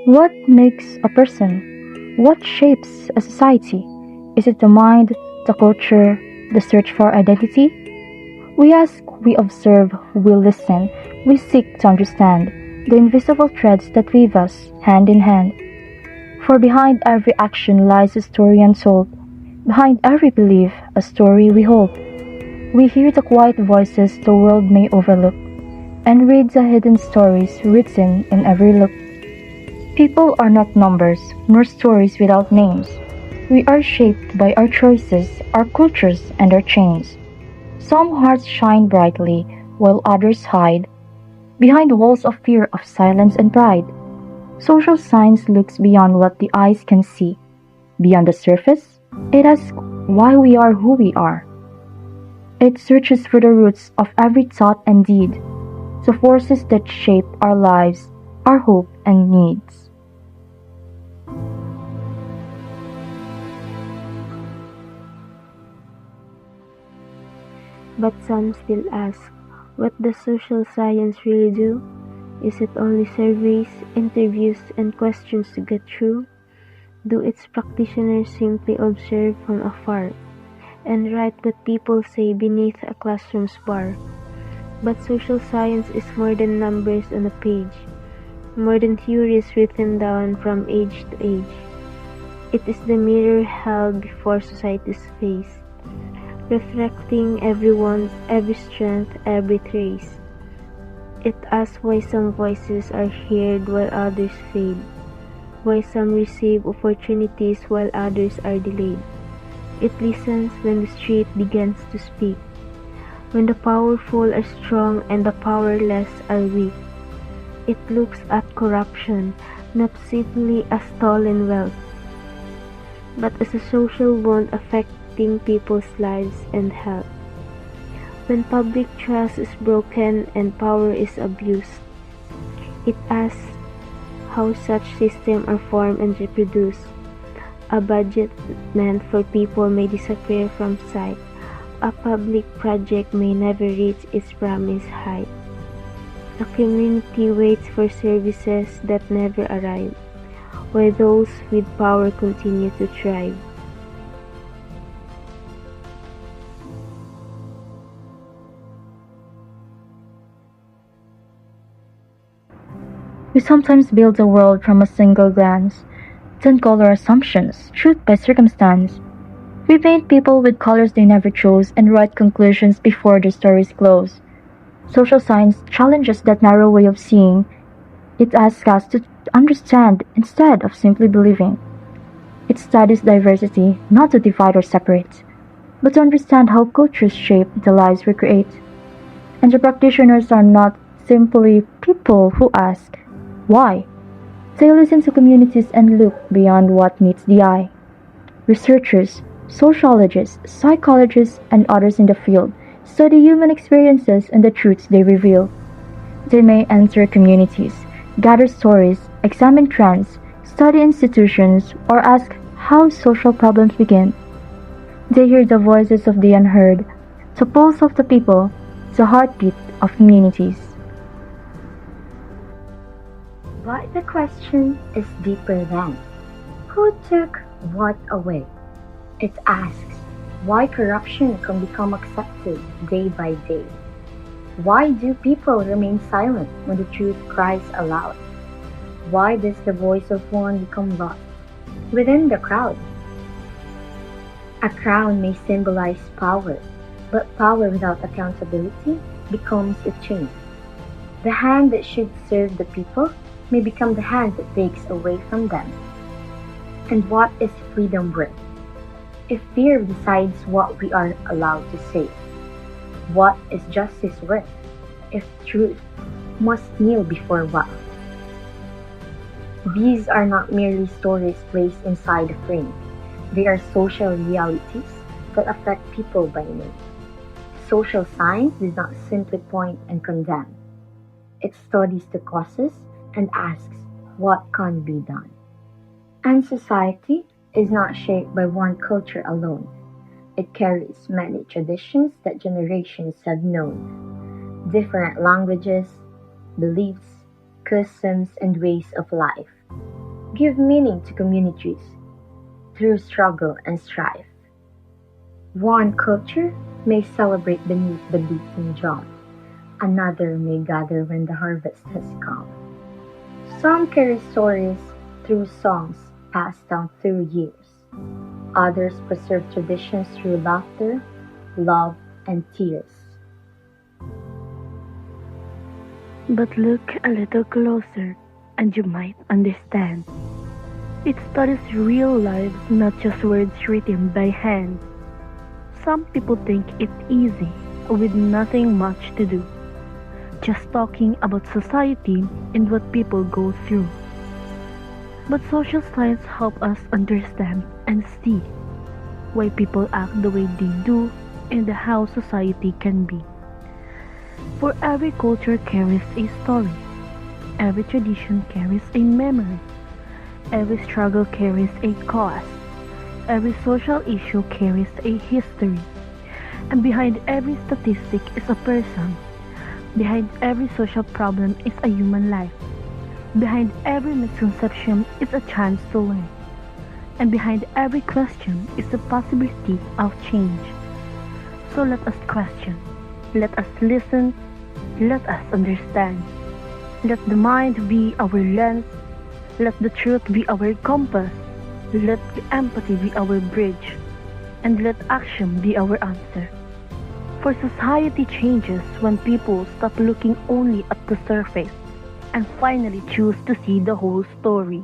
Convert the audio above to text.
What makes a person? What shapes a society? Is it the mind, the culture, the search for identity? We ask, we observe, we listen, we seek to understand the invisible threads that weave us hand in hand. For behind every action lies a story untold, behind every belief, a story we hold. We hear the quiet voices the world may overlook, and read the hidden stories written in every look. People are not numbers, nor stories without names. We are shaped by our choices, our cultures, and our chains. Some hearts shine brightly, while others hide behind walls of fear, of silence, and pride. Social science looks beyond what the eyes can see. Beyond the surface, it asks why we are who we are. It searches for the roots of every thought and deed, the forces that shape our lives, our hope, and needs. But some still ask, what does social science really do? Is it only surveys, interviews, and questions to get through? Do its practitioners simply observe from afar and write what people say beneath a classroom's bar? But social science is more than numbers on a page, more than theories written down from age to age. It is the mirror held before society's face, reflecting everyone, every strength, every trace. It asks why some voices are heard while others fade, why some receive opportunities while others are delayed. It listens when the street begins to speak, when the powerful are strong and the powerless are weak. It looks at corruption not simply as stolen wealth, but as a social wound affecting people's lives and health. When public trust is broken and power is abused, it asks how such systems are formed and reproduced. A budget meant for people may disappear from sight. A public project may never reach its promised height. A community waits for services that never arrive, while those with power continue to thrive. We sometimes build a world from a single glance, then color assumptions, truth by circumstance. We paint people with colors they never chose and write conclusions before their stories close. Social science challenges that narrow way of seeing. It asks us to understand instead of simply believing. It studies diversity not to divide or separate, but to understand how cultures shape the lives we create. And the practitioners are not simply people who ask, why? They listen to communities and look beyond what meets the eye. Researchers, sociologists, psychologists, and others in the field study human experiences and the truths they reveal. They may enter communities, gather stories, examine trends, study institutions, or ask how social problems begin. They hear the voices of the unheard, the pulse of the people, the heartbeat of communities. But the question is deeper than who took what away? It asks why corruption can become accepted day by day. Why do people remain silent when the truth cries aloud? Why does the voice of one become lost within the crowd? A crown may symbolize power, but power without accountability becomes a chain. The hand that should serve the people may become the hand that takes away from them. And what is freedom worth if fear decides what we are allowed to say? What is justice worth if truth must kneel before wealth? These are not merely stories placed inside a frame. They are social realities that affect people by name. Social science does not simply point and condemn. It studies the causes and asks what can be done. And society is not shaped by one culture alone. It carries many traditions that generations have known, different languages, beliefs, customs, and ways of life. give meaning to communities through struggle and strife. One culture may celebrate beneath the beating drum, another may gather when the harvest has come. Some carry stories through songs passed down through years. Others preserve traditions through laughter, love, and tears. But look a little closer, and you might understand. It studies real lives, not just words written by hand. Some people think it's easy, with nothing much to do. Just talking about society and what people go through. But social science helps us understand and see why people act the way they do and how society can be. For every culture carries a story. Every tradition carries a memory. Every struggle carries a cause. Every social issue carries a history. And behind every statistic is a person. Behind every social problem is a human life. Behind every misconception is a chance to learn. And behind every question is the possibility of change. So let us question. Let us listen. Let us understand. Let the mind be our lens. Let the truth be our compass. Let the empathy be our bridge. And let action be our answer. For society changes when people stop looking only at the surface and finally choose to see the whole story.